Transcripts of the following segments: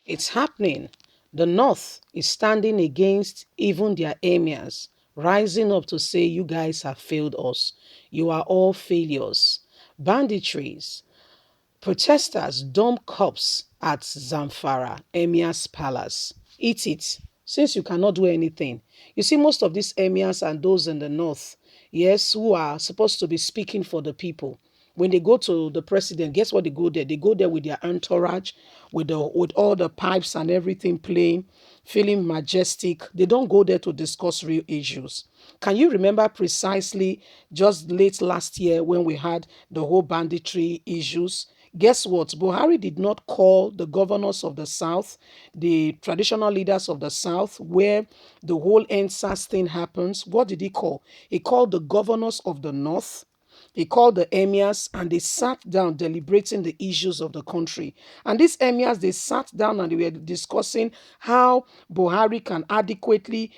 It's happening. The North is standing against even their emirs, rising up to say, you guys have failed us. You are all failures. Banditries. Protesters dump corpse at ZAMFARA, Emir's palace. Eat it, since you cannot do anything. You see, most of these emirs and those in the north, yes, who are supposed to be speaking for the people, when they go to the president, guess what they go there? They go there with their entourage, with all the pipes and everything playing, feeling majestic. They don't go there to discuss real issues. Can you remember precisely just late last year when we had the whole banditry issues? Guess what? Buhari did not call the governors of the South, the traditional leaders of the South, where the whole NSAS thing happens. What did he call? He called the governors of the North. He called the emirs and they sat down deliberating the issues of the country. And these emirs, they sat down and they were discussing how Buhari can adequately,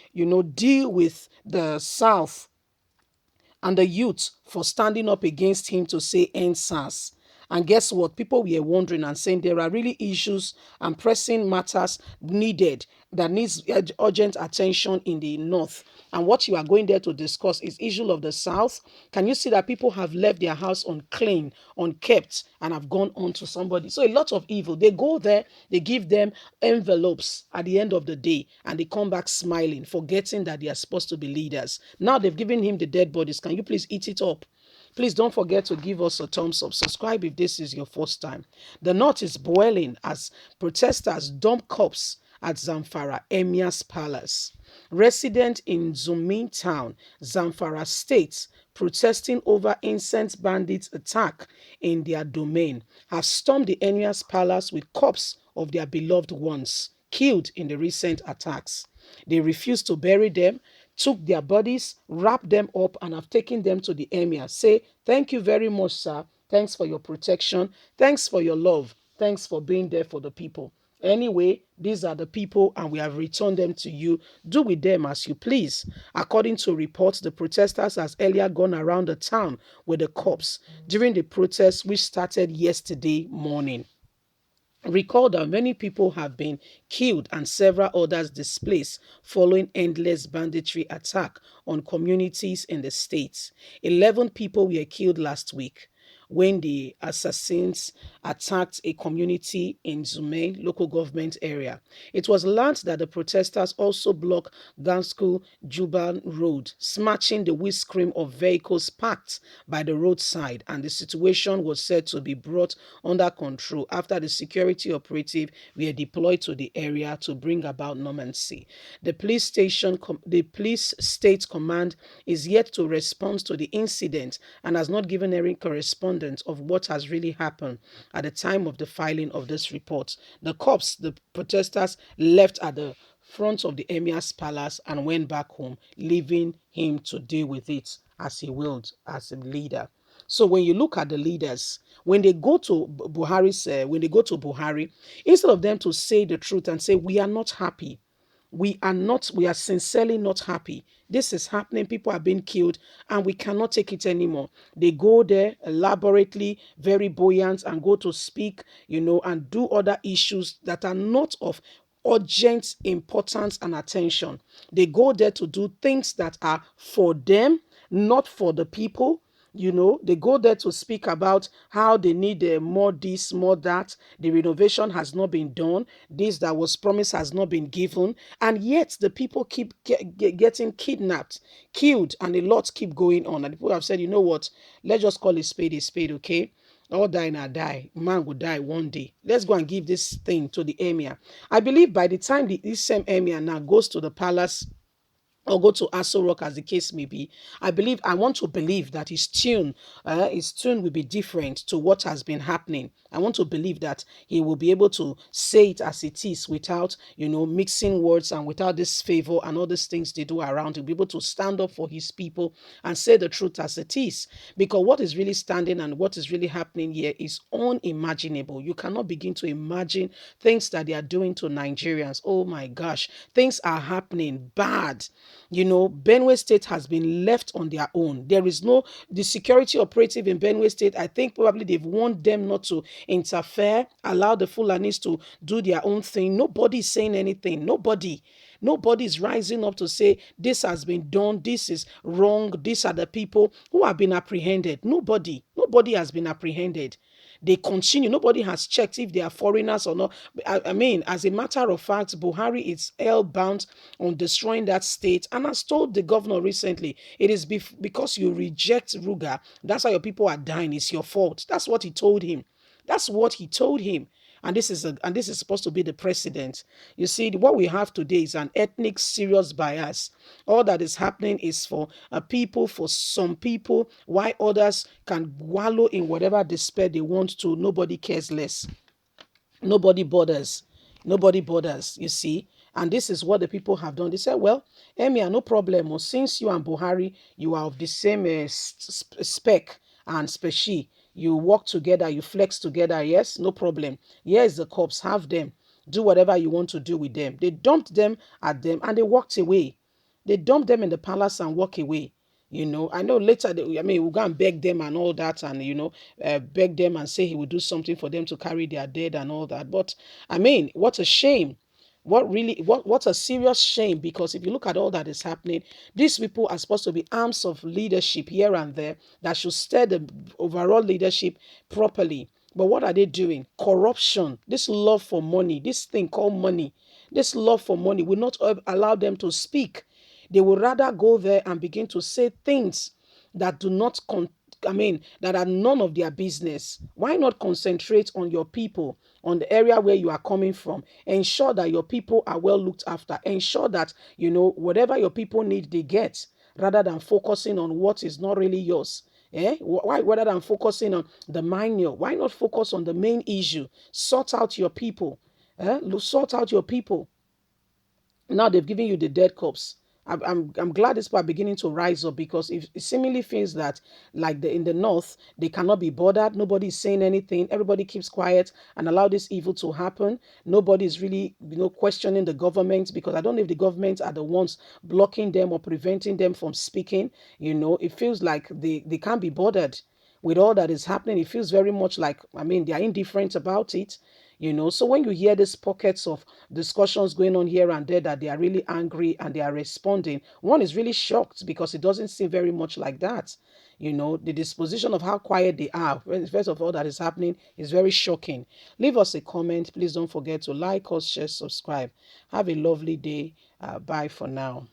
deal with the South and the youth for standing up against him to say end SARS. And guess what? People were wondering and saying there are really issues and pressing matters needed that needs urgent attention in the north. And what you are going there to discuss is issue of the south. Can you see that people have left their house unclean, unkept, and have gone on to somebody? So a lot of evil. They go there, they give them envelopes at the end of the day, and they come back smiling, forgetting that they are supposed to be leaders. Now they've given him the dead bodies. Can you please eat it up? Please don't forget to give us a thumbs up. Subscribe if this is your first time. The north is boiling as protesters dump corpse at Zamfara Emir's palace. Residents in Zumin town, Zamfara state, protesting over incense bandits attack in their domain, have stormed the Emir's palace with corpses of their beloved ones killed in the recent attacks. They refused to bury them, took their bodies, wrapped them up, and have taken them to the emir. Say, thank you very much, sir. Thanks for your protection. Thanks for your love. Thanks for being there for the people. Anyway, these are the people and we have returned them to you. Do with them as you please. According to reports, the protesters has earlier gone around the town with the cops during the protests which started yesterday morning. Recall that many people have been killed and several others displaced following endless banditry attack on communities in the states. 11 people were killed last week when the assassins attacked a community in Zume local government area. It was learned that the protesters also blocked Gansku Juban Road, smashing the windscreen of vehicles parked by the roadside, and the situation was said to be brought under control after the security operative were deployed to the area to bring about normalcy. The police state command is yet to respond to the incident and has not given any correspondence of what has really happened at the time of the filing of this report. The protesters left at the front of the emir's palace and went back home, leaving him to deal with it as he willed as a leader. So when you look at the leaders, when they go to Buhari, instead of them to say the truth and say we are not happy, we are sincerely not happy. This is happening. People are being killed and we cannot take it anymore. They go there elaborately, very buoyant, and go to speak, and do other issues that are not of urgent importance and attention. They go there to do things that are for them, not for the people. They go there to speak about how they need more this, more that. The renovation has not been done. This that was promised has not been given. And yet the people keep getting kidnapped, killed, and a lot keep going on. And people have said, you know what? Let's just call a spade, okay? All die and die. Man will die one day. Let's go and give this thing to the emir. I believe by the time this same emir now goes to the palace or go to Aso Rock as the case may be, I want to believe that his tune will be different to what has been happening. I want to believe that he will be able to say it as it is without, mixing words and without this favor and all these things they do around. He'll be able to stand up for his people and say the truth as it is. Because what is really standing and what is really happening here is unimaginable. You cannot begin to imagine things that they are doing to Nigerians. Oh my gosh, things are happening bad. Benue State has been left on their own. There is no, the security operative in Benue State, I think probably they've warned them not to interfere, allow the Fulanis to do their own thing. Nobody is saying anything. Nobody is rising up to say this has been done, this is wrong, these are the people who have been apprehended. Nobody has been apprehended. They continue. Nobody has checked if they are foreigners or not. I mean, as a matter of fact, Buhari is hell-bound on destroying that state and has told the governor recently, it is because you reject Ruga. That's why your people are dying. It's your fault. That's what he told him. That's what he told him. And this is supposed to be the precedent. You see, what we have today is an ethnic serious bias. All that is happening is for people, for some people, while others can wallow in whatever despair they want to. Nobody cares less. Nobody bothers. Nobody bothers, you see. And this is what the people have done. They said, well, Emir, no problem. Since you and Buhari, you are of the same spec and specie. You work together, you flex together. Yes, no problem. Here's the cops, have them. Do whatever you want to do with them. They dumped them at them and they walked away. They dump them in the palace and walk away. I know later, we'll go and beg them and all that, and, beg them and say he will do something for them to carry their dead and all that. But, what a shame. What a serious shame, because if you look at all that is happening, these people are supposed to be arms of leadership here and there that should steer the overall leadership properly. But what are they doing? Corruption, this love for money, this thing called money, this love for money will not allow them to speak. They will rather go there and begin to say things that do not that are none of their business. Why not concentrate on your people, on the area where you are coming from? Ensure that your people are well looked after. Ensure that, whatever your people need, they get, rather than focusing on what is not really yours. Why, rather than focusing on the minor, why not focus on the main issue? Sort out your people. Sort out your people. Now they've given you the dead corpse. I'm glad these people are beginning to rise up, because if it seemingly feels that, like in the north, they cannot be bothered, nobody is saying anything, everybody keeps quiet and allow this evil to happen. Nobody is really, questioning the government, because I don't know if the government are the ones blocking them or preventing them from speaking. It feels like they can't be bothered with all that is happening. It feels very much like, they are indifferent about it. So when you hear these pockets of discussions going on here and there, that they are really angry and they are responding, one is really shocked, because it doesn't seem very much like that. The disposition of how quiet they are, first of all, that is happening, is very shocking. Leave us a comment. Please don't forget to like us, share, subscribe. Have a lovely day. Bye for now.